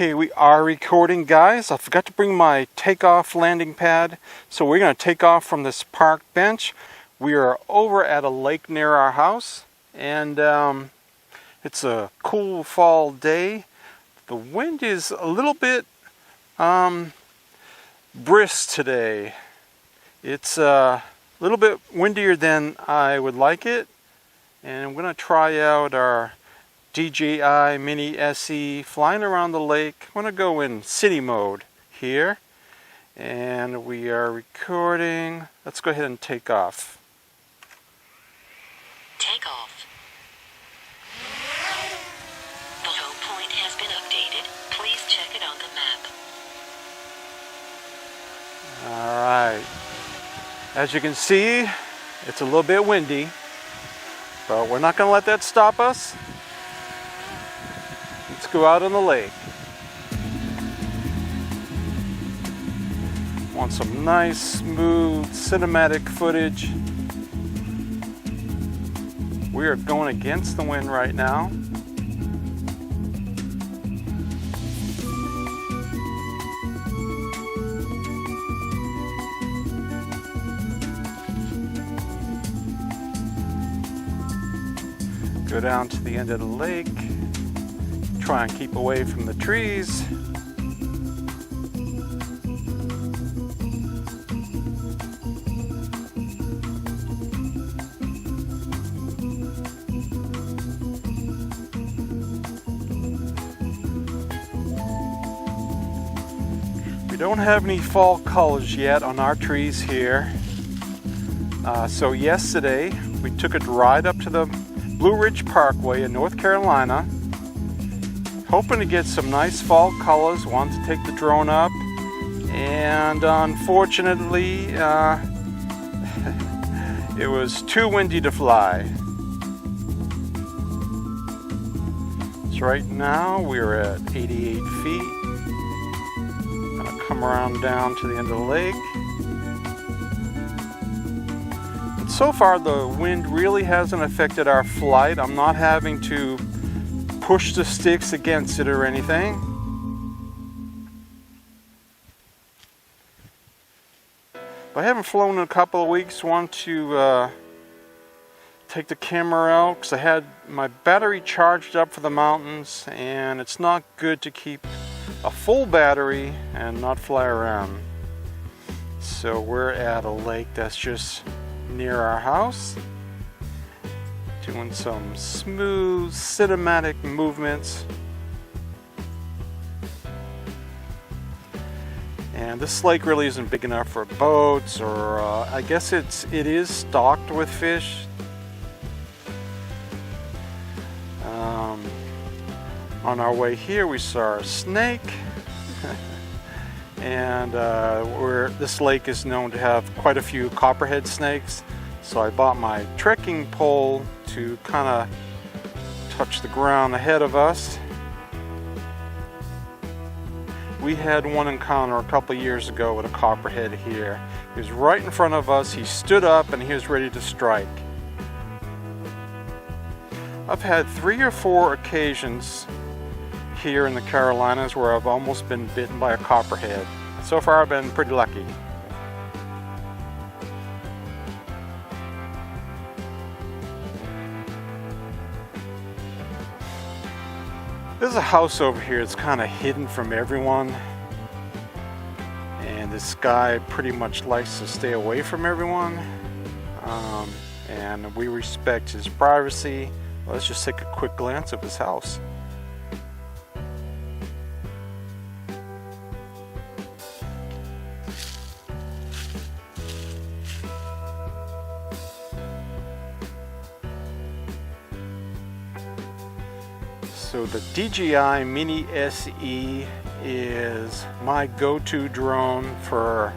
Okay, we are recording, guys. I forgot to bring my takeoff landing pad, so we're going to take off from this park bench. We are over at a lake near our house, and it's a cool fall day. The wind is a little bit brisk today. It's a little bit windier than I would like it, and I'm going to try out our DJI Mini SE flying around the lake. I'm going to go in city mode here, and we are recording. Let's go ahead and take off. Take off. The low point has been updated. Please check it on the map. Alright. As you can see, it's a little bit windy, but we're not going to let that stop us. Let's go out on the lake. Want some nice, smooth, cinematic footage. We are going against the wind right now. Go down to the end of the lake. Try and keep away from the trees. We don't have any fall colors yet on our trees here. So yesterday we took a ride up to the Blue Ridge Parkway in North Carolina, hoping to get some nice fall colors. Wanted to take the drone up, and unfortunately it was too windy to fly. So right now we're at 88 feet. Gonna come around down to the end of the lake. And so far the wind really hasn't affected our flight. I'm not having to push the sticks against it or anything. I haven't flown in a couple of weeks. Want to take the camera out because I had my battery charged up for the mountains, and it's not good to keep a full battery and not fly around. So we're at a lake that's just near our house, doing some smooth cinematic movements. And this lake really isn't big enough for boats, or I guess it is stocked with fish. On our way here we saw a snake. And this lake is known to have quite a few copperhead snakes. So I bought my trekking pole to kind of touch the ground ahead of us. We had one encounter a couple years ago with a copperhead here. He was right in front of us. He stood up and he was ready to strike. I've had 3 or 4 occasions here in the Carolinas where I've almost been bitten by a copperhead. So far I've been pretty lucky. There's a house over here that's kind of hidden from everyone, and this guy pretty much likes to stay away from everyone, and we respect his privacy. Let's just take a quick glance of his house. So the DJI Mini SE is my go-to drone for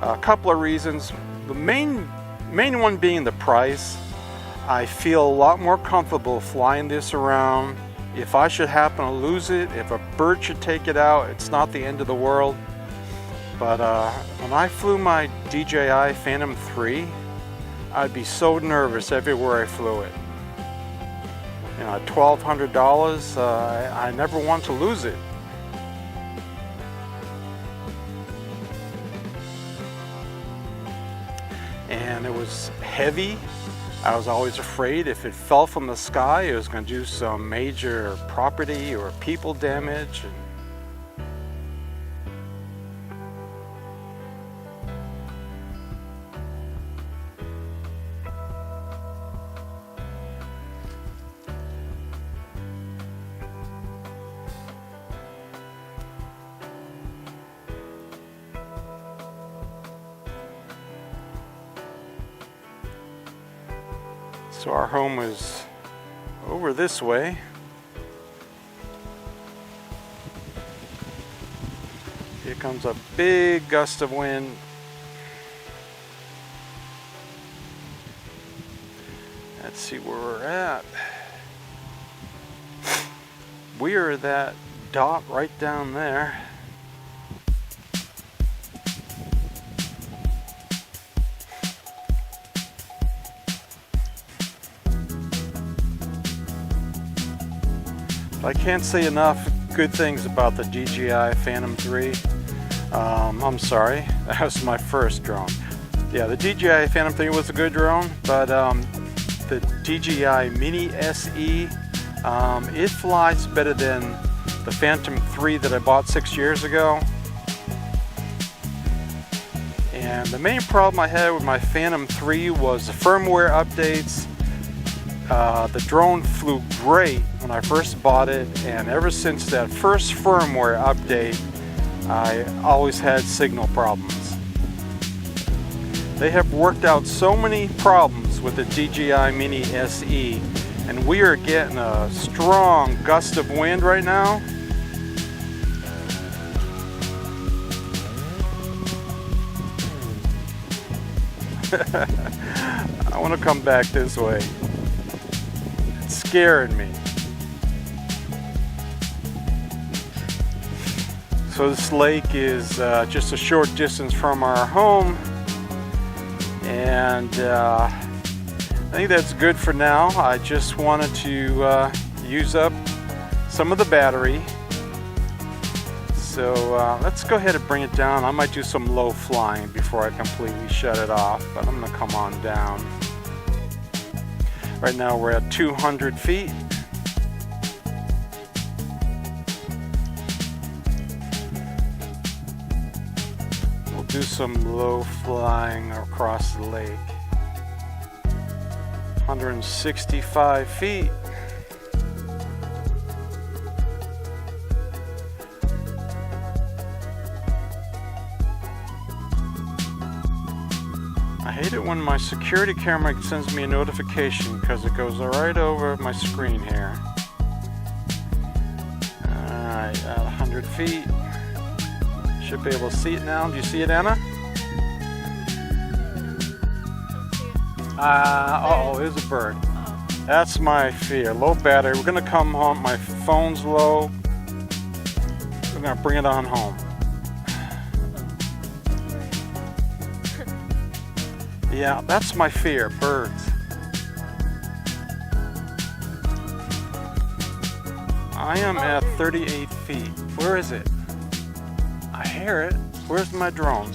a couple of reasons. The main one being the price. I feel a lot more comfortable flying this around. If I should happen to lose it, if a bird should take it out, it's not the end of the world. But when I flew my DJI Phantom 3, I'd be so nervous everywhere I flew it. You know, $1,200, I never want to lose it. and it was heavy. I was always afraid if it fell from the sky, it was going to do some major property or people damage. So our home is over this way. Here comes a big gust of wind. Let's see where we're at. We are that dot right down there. I can't say enough good things about the DJI Phantom 3. I'm sorry, that was my first drone. Yeah, the DJI Phantom 3 was a good drone, but the DJI Mini SE, it flies better than the Phantom 3 that I bought 6 years ago. And the main problem I had with my Phantom 3 was the firmware updates. The drone flew great when I first bought it, and ever since that first firmware update, I always had signal problems. They have worked out so many problems with the DJI Mini SE, and we are getting a strong gust of wind right now. I want to come back this way. It's scaring me. So this lake is just a short distance from our home, and I think that's good for now. I just wanted to use up some of the battery. So let's go ahead and bring it down. I might do some low flying before I completely shut it off, but I'm going to come on down. Right now we're at 200 feet. We'll do some low flying across the lake. 165 feet. I hate it when my security camera sends me a notification because it goes right over my screen here. Alright, at 100 feet. Should be able to see it now. Do you see it, Anna? Uh-oh, there's a bird. That's my fear. Low battery. We're going to come home. My phone's low. We're going to bring it on home. Yeah, that's my fear, birds. I am at 38 feet. Where is it? I hear it. Where's my drone?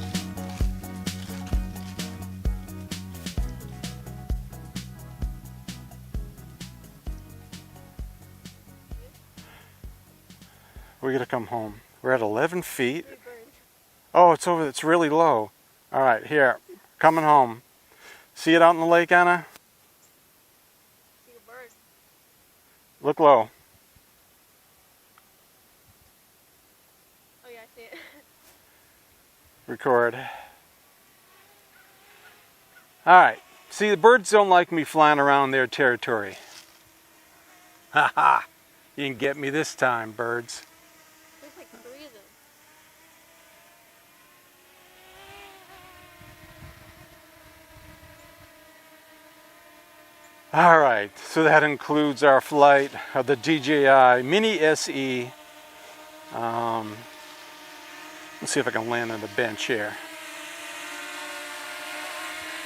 We're gonna come home. We're at 11 feet. Oh, it's over. It's really low. All right, here. Coming home. See it out in the lake, Anna? See a bird. Look low. Oh yeah, I see it. Record. Alright. See, the birds don't like me flying around their territory. Ha ha! You can get me this time, birds. There's like 3 of them. Alright, so that includes our flight of the DJI Mini SE. Let's see if I can land on the bench here.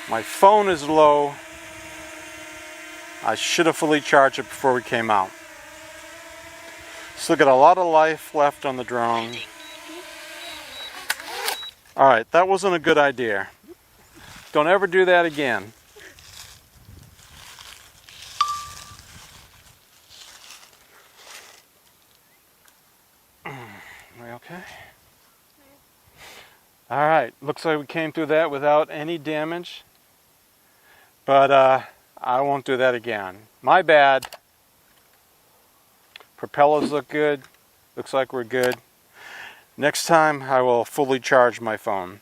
My phone is low. I should have fully charged it before we came out. Still got a lot of life left on the drone. Alright, that wasn't a good idea. Don't ever do that again. We okay? All right, looks like we came through that without any damage. But I won't do that again. My bad. Propellers look good. Looks like we're good. Next time I will fully charge my phone.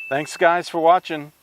Thanks guys for watching.